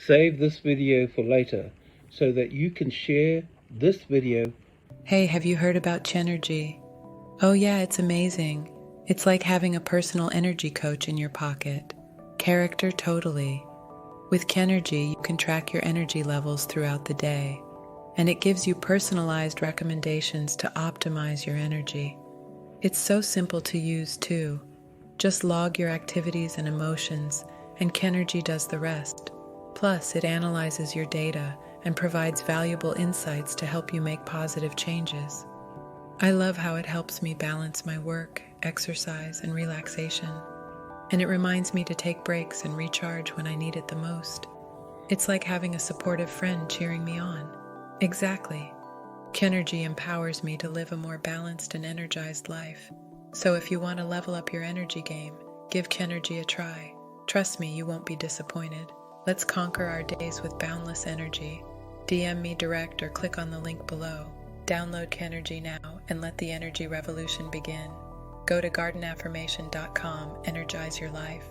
Save this video for later so that you can share this video. Hey, have you heard about Qienergy? Oh yeah, it's amazing. It's like having a personal energy coach in your pocket. Character totally. With Qienergy, you can track your energy levels throughout the day, and it gives you personalized recommendations to optimize your energy. It's so simple to use too. Just log your activities and emotions, and Qienergy does the rest. Plus, it analyzes your data and provides valuable insights to help you make positive changes. I love how it helps me balance my work, exercise, and relaxation. And it reminds me to take breaks and recharge when I need it the most. It's like having a supportive friend cheering me on. Exactly. Qienergy empowers me to live a more balanced and energized life. So if you want to level up your energy game, give Qienergy a try. Trust me, you won't be disappointed. Let's conquer our days with boundless energy. DM me direct or click on the link below. Download Qienergy now and let the energy revolution begin. Go to gardenaffirmation.com, energize your life.